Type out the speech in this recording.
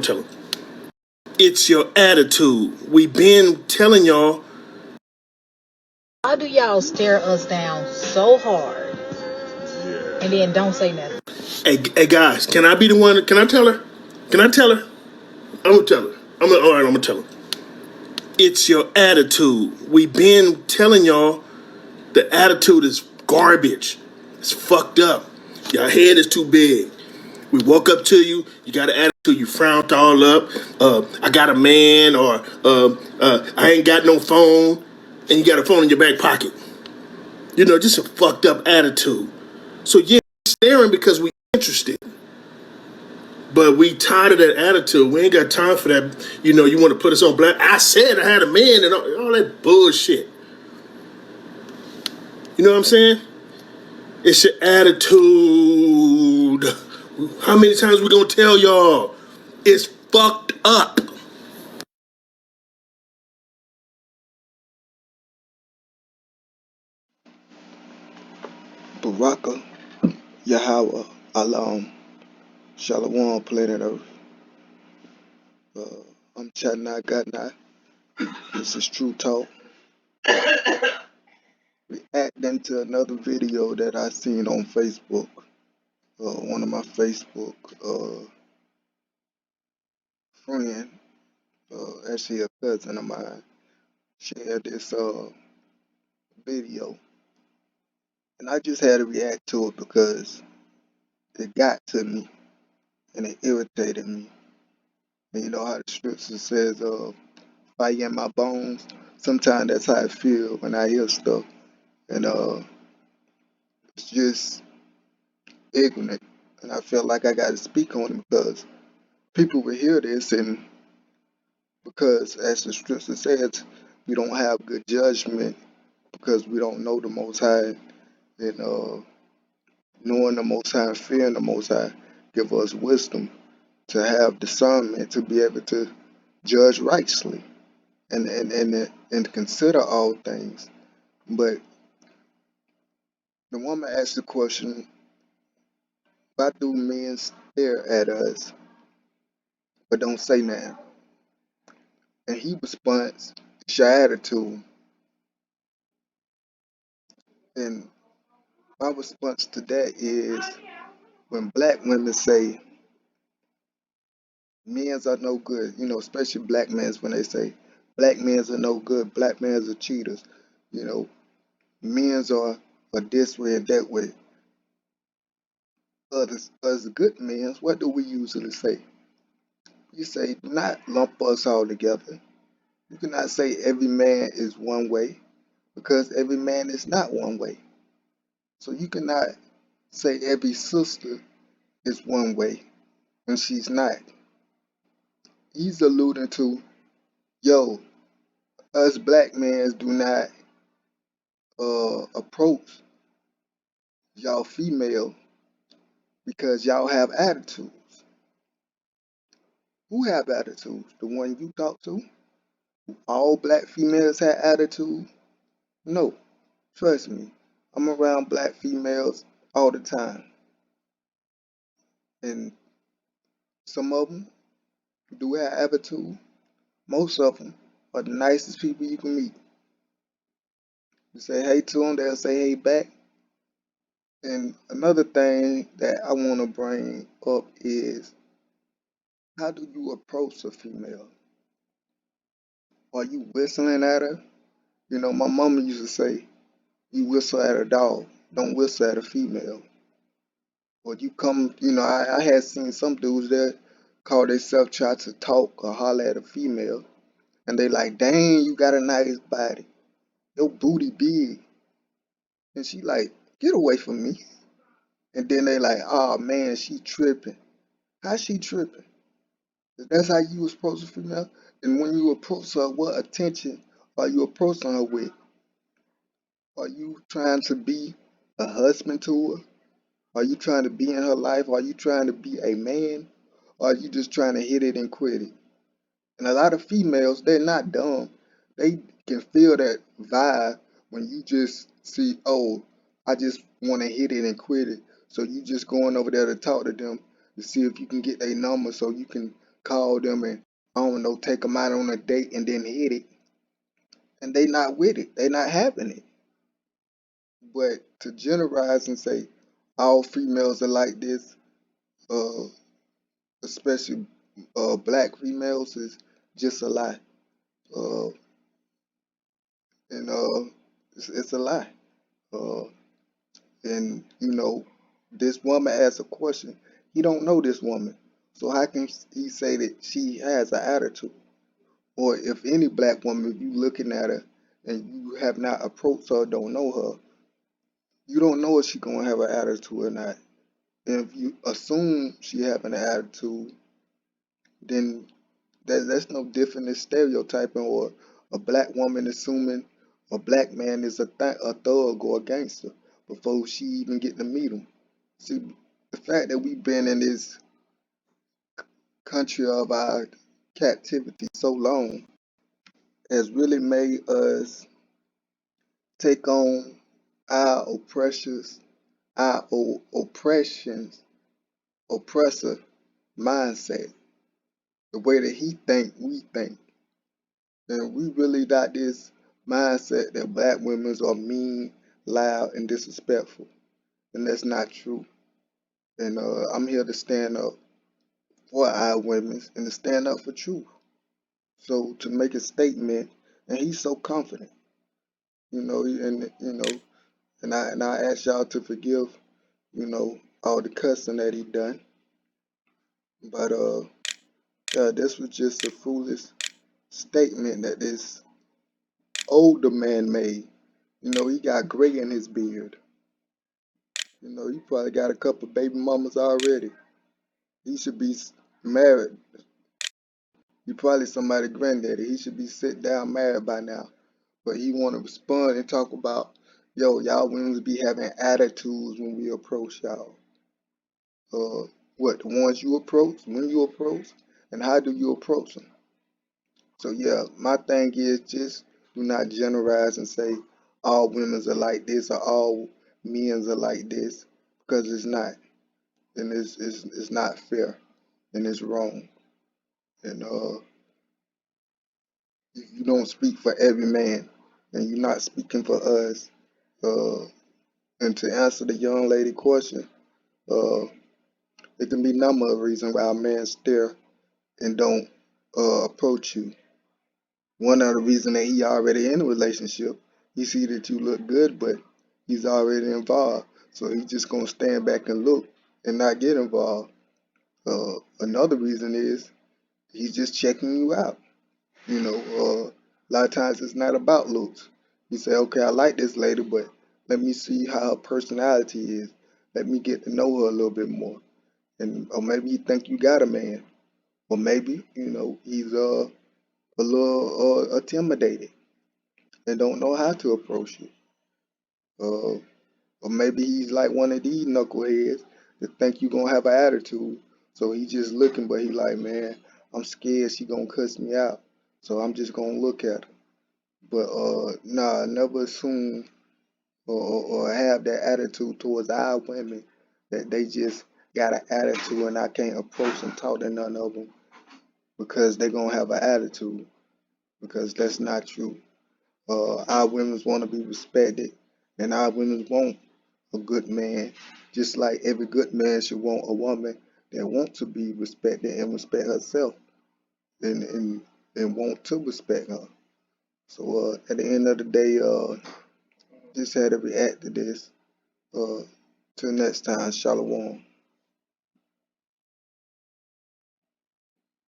tell him. It's your attitude. We've been telling y'all. Why do y'all stare us down so hard and then don't say nothing? Hey guys, can I be the one? Can I tell her? Can I tell her? I'm gonna tell her. All right, I'm gonna tell her. It's your attitude. We've been telling y'all the attitude is garbage. It's fucked up. Your head is too big. We walk up to you, you got an attitude, you frowned all up. I got a man, or I ain't got no phone, and you got a phone in your back pocket. You know, just a fucked up attitude. So yeah, staring because we interested. But we tired of that attitude. We ain't got time for that. You know, you want to put us on black. I said I had a man and all that bullshit. You know what I'm saying? It's your attitude. How many times we gonna tell y'all? It's fucked up. Baraka, Yahweh, Alam, Shalom, planet Earth. I'm Chatna Gatna. This is TRU-TALK. Reacting to another video that I seen on Facebook. One of my Facebook friend, actually a cousin of mine, shared this video. And I just had to react to it because it got to me and it irritated me. And you know how the scripture says, fire in my bones. Sometimes that's how I feel when I hear stuff. And it's just ignorant. And I felt like I got to speak on it because people will hear this, and because as the scripture says, we don't have good judgment because we don't know the Most High, and knowing the Most High and fearing the Most High give us wisdom to have discernment to be able to judge righteously and consider all things. But the woman asked the question, why do men stare at us but don't say nothing? And he responds, it's your attitude. And my response to that is, when black women say men's are no good, you know, especially black men's, when they say black men's are no good, black men's are cheaters, you know, men's are this way and that way. Others, as good men's, what do we usually say? You say, do not lump us all together. You cannot say every man is one way because every man is not one way. So you cannot say every sister is one way when she's not. He's alluding to, yo, us black men do not approach y'all female because y'all have attitudes. Who have attitudes? The one you talk to? All black females have attitude? No. Trust me. I'm around black females all the time. And some of them do have attitude. Most of them are the nicest people you can meet. You say hey to them, they'll say hey back. And another thing that I want to bring up is, how do you approach a female? Are you whistling at her? You know, my mama used to say, you whistle at a dog, don't whistle at a female. Or you come, you know, I had seen some dudes that call themselves try to talk or holler at a female. And they like, dang, you got a nice body. Your booty big. And she like, get away from me. And then they like, oh man, she tripping. How she tripping? If that's how you approach a female, and when you approach her, what attention are you approaching her with? Are you trying to be a husband to her? Are you trying to be in her life? Are you trying to be a man? Or are you just trying to hit it and quit it? And a lot of females, they're not dumb. They can feel that vibe when you just see, oh, I just want to hit it and quit it. So you just going over there to talk to them to see if you can get their number so you can call them and, I don't know, take them out on a date and then hit it, and they not with it. They not having it. But to generalize and say all females are like this, uh, especially black females, is just a lie. Uh, and it's a lie. Uh, and this woman asks a question. He don't know this woman, so how can he say that she has an attitude? Or if any black woman, if you looking at her and you have not approached her, don't know her, you don't know if she gonna have an attitude or not. And if you assume she having an attitude, then that's no different than stereotyping or a black woman assuming a black man is a thug or a gangster before she even get to meet him. See, the fact that we've been in this country of our captivity so long has really made us take on our oppressors, our oppressions, oppressor mindset, the way that he think, we think. And we really got this mindset that black women are mean, loud, and disrespectful. And that's not true. And I'm here to stand up for our women and to stand up for truth. So to make a statement, and he's so confident, and I ask y'all to forgive, all the cussing that he done. But yeah, this was just a foolish statement that this older man made. He got gray in his beard. He probably got a couple baby mamas already. He should be married. He probably somebody granddaddy. He should be sit down married by now. But he want to respond and talk about, yo, y'all women be having attitudes when we approach y'all. What, the ones you approach, when you approach, and how do you approach them? So yeah, my thing is just do not generalize and say all women are like this or all men are like this, because it's not. And it's not fair, and it's wrong. And you don't speak for every man, and you're not speaking for us. Uh, and to answer the young lady question, uh, it can be a number of reasons why a man stare and don't approach you. One of the reasons that he already in a relationship, he see that you look good, but he's already involved, so he's just gonna stand back and look and not get involved. Another reason is he's just checking you out. A lot of times it's not about looks. You say, okay, I like this lady, but let me see how her personality is. Let me get to know her a little bit more. Or maybe you think you got a man. Or maybe, he's a little intimidated and don't know how to approach you. Uh, or maybe he's like one of these knuckleheads that think you gonna have an attitude. So he just looking, but he like, man, I'm scared she gonna cuss me out. So I'm just gonna look at her. But nah, never assume or have that attitude towards our women that they just got an attitude and I can't approach and talk to none of them because they gonna have an attitude, because that's not true. Our women want to be respected, and our women want a good man, just like every good man should want a woman that want to be respected and respect herself, and want to respect her. So at the end of the day, just had to react to this. Till next time, Shalom.